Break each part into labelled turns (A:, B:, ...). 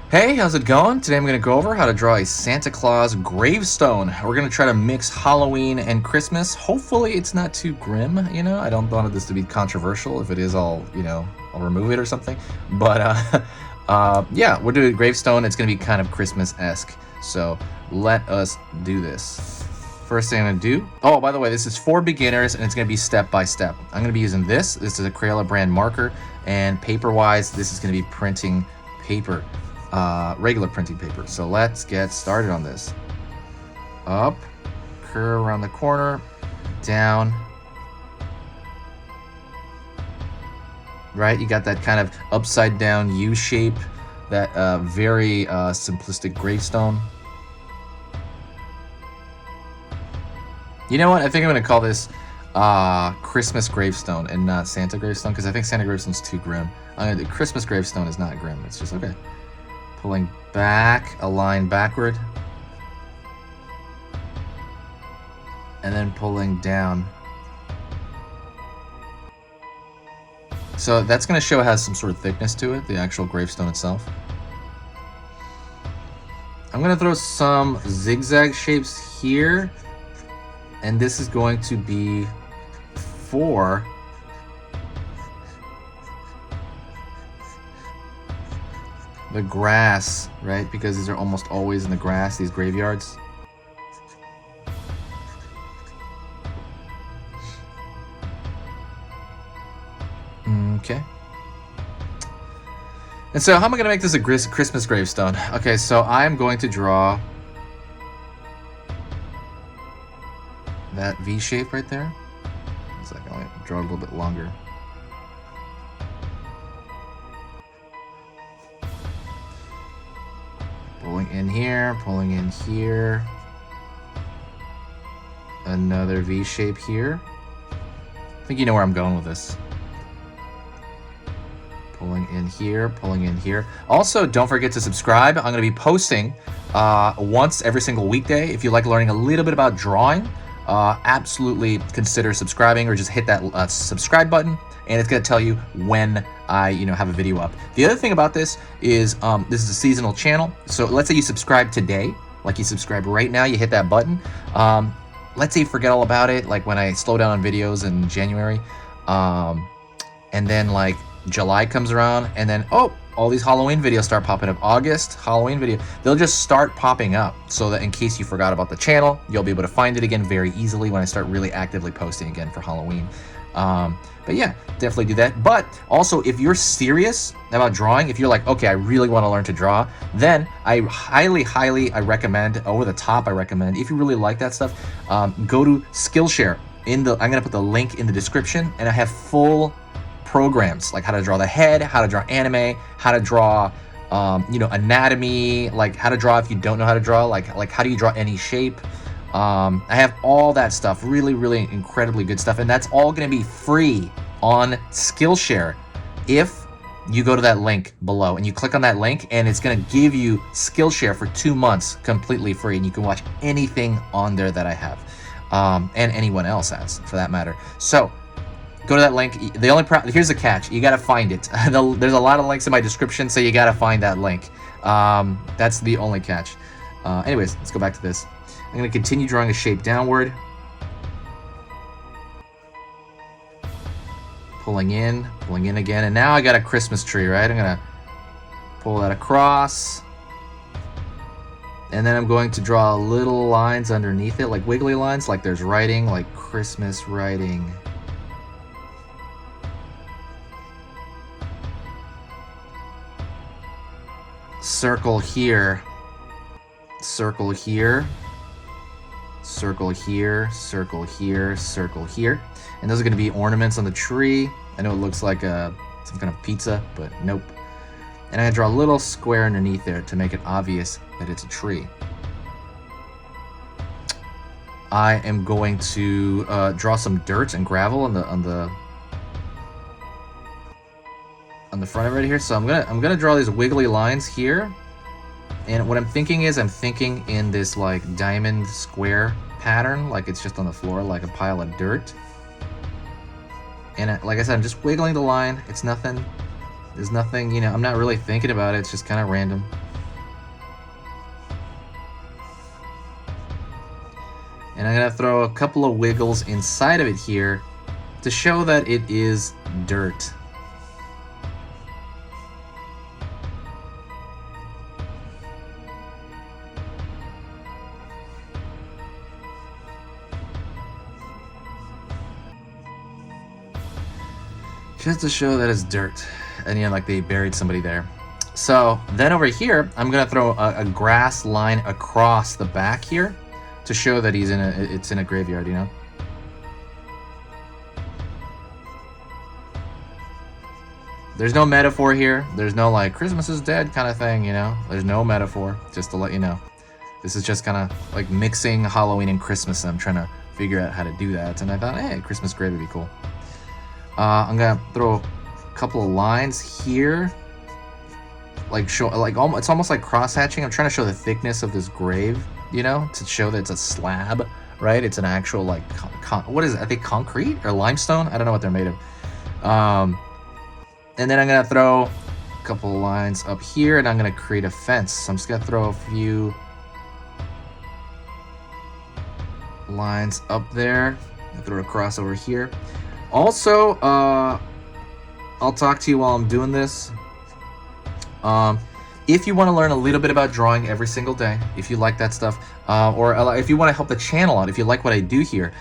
A: Hey, how's it going? Today I'm going to go over how to draw a Santa Claus gravestone. We're going to try to mix Halloween and Christmas. Hopefully it's not too grim, I don't want this to be controversial. If it is, I'll remove it or something. But, yeah, we're doing a gravestone. It's going to be kind of Christmas-esque. So let us do this. First thing I'm going to do... Oh, by the way, this is for beginners, and it's going to be step by step. I'm going to be using this. This is a Crayola brand marker, and paper-wise, this is going to be printing paper. Regular printing paper. So let's get started on this. Up, curve around the corner, down. Right, you got that kind of upside down U shape, that very simplistic gravestone. You know what? I think I'm going to call this Christmas gravestone and not Santa gravestone, because I think Santa gravestone's too grim. The Christmas gravestone is not grim. It's just okay. Pulling back, a line backward, and then pulling down. So that's going to show it has some sort of thickness to it, the actual gravestone itself. I'm going to throw some zigzag shapes here, and this is going to be for the grass, right? Because these are almost always in the grass, these graveyards. Okay. And so how am I going to make this a Christmas gravestone? Okay, so I'm going to draw that V shape right there. One second, I'll draw it a little bit longer. Pulling in here, pulling in here. Another V shape here. I think you know where I'm going with this. Pulling in here, pulling in here. Also, don't forget to subscribe. I'm going to be posting once every single weekday. If you like learning a little bit about drawing, absolutely consider subscribing, or just hit that subscribe button, and it's going to tell you when I have a video up. The other thing about this is this is a seasonal channel. So let's say you subscribe today, like you subscribe right now, you hit that button. Let's say you forget all about it, like when I slow down on videos in January, and then like July comes around, and then all these Halloween videos start popping up. August, Halloween video. They'll just start popping up, so that in case you forgot about the channel, you'll be able to find it again very easily when I start really actively posting again for Halloween. But yeah, definitely do that. But also, if you're serious about drawing, if you're like, okay, I really want to learn to draw, then I highly recommend, over the top, I recommend, if you really like that stuff, go to Skillshare. I'm going to put the link in the description, and I have full programs, like how to draw the head, how to draw anime, how to draw anatomy, like how to draw if you don't know how to draw, like how do you draw any shape. I have all that stuff, really incredibly good stuff, and that's all going to be free on Skillshare if you go to that link below and you click on that link, and it's going to give you Skillshare for 2 months completely free, and you can watch anything on there that I have, and anyone else has for that matter. So go to that link. Here's the catch: you gotta find it. There's a lot of links in my description, so you gotta find that link. That's the only catch. Anyways, let's go back to this. I'm gonna continue drawing a shape downward, pulling in again, and now I got a Christmas tree, right? I'm gonna pull that across, and then I'm going to draw little lines underneath it, like wiggly lines, like there's writing, like Christmas writing. Circle here, circle here, circle here, circle here, circle here. And those are going to be ornaments on the tree. I know it looks like some kind of pizza, but nope. And I'm going to draw a little square underneath there to make it obvious that it's a tree. I am going to draw some dirt and gravel on the front of it right here. So I'm gonna draw these wiggly lines here, and what I'm thinking is I'm thinking in this like diamond square pattern, like it's just on the floor like a pile of dirt. And like I said, I'm just wiggling the line. It's nothing. There's nothing, I'm not really thinking about it. It's just kind of random. gonna throw a couple of wiggles inside of it here to show that it is dirt. Just to show that it's dirt, and like they buried somebody there. So then over here, I'm gonna throw a grass line across the back here to show that it's in a graveyard, There's no metaphor here. There's no like Christmas is dead kind of thing, There's no metaphor, just to let you know. This is just kind of like mixing Halloween and Christmas. I'm trying to figure out how to do that, and I thought, hey, Christmas grave would be cool. I'm gonna throw a couple of lines here, it's almost like cross hatching. I'm trying to show the thickness of this grave, to show that it's a slab, right? It's an actual what is it? I think concrete or limestone. I don't know what they're made of. And then I'm gonna throw a couple of lines up here, and I'm gonna create a fence. So I'm just gonna throw a few lines up there. Throw it across over here. Also, I'll talk to you while I'm doing this. If you want to learn a little bit about drawing every single day, if you like that stuff, or if you want to help the channel out, if you like what I do here,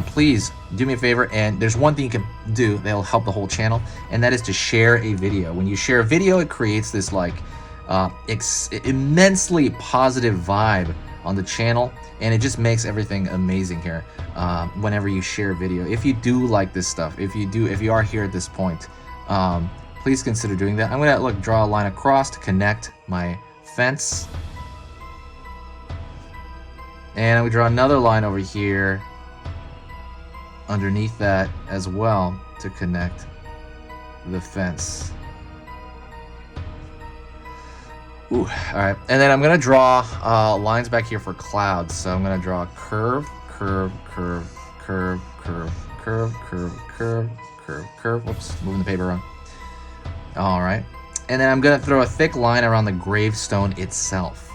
A: please do me a favor. And there's one thing you can do that'll help the whole channel, and that is to share a video. When you share a video, it creates this immensely positive vibe on the channel, and it just makes everything amazing here. Whenever you share a video, if you do like this stuff, if you are here at this point, please consider doing that. I'm gonna draw a line across to connect my fence, and I'm gonna draw another line over here underneath that as well to connect the fence. Ooh, all right, and then I'm gonna draw lines back here for clouds. So I'm gonna draw a curve, curve, curve, curve, curve, curve, curve, curve, curve, curve. Whoops, moving the paper around. All right, and then I'm gonna throw a thick line around the gravestone itself.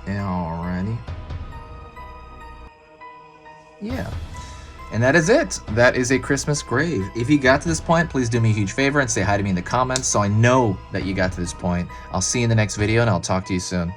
A: Alrighty. Yeah. And that is it. That is a Christmas grave. If you got to this point, please do me a huge favor and say hi to me in the comments so I know that you got to this point. I'll see you in the next video, and I'll talk to you soon.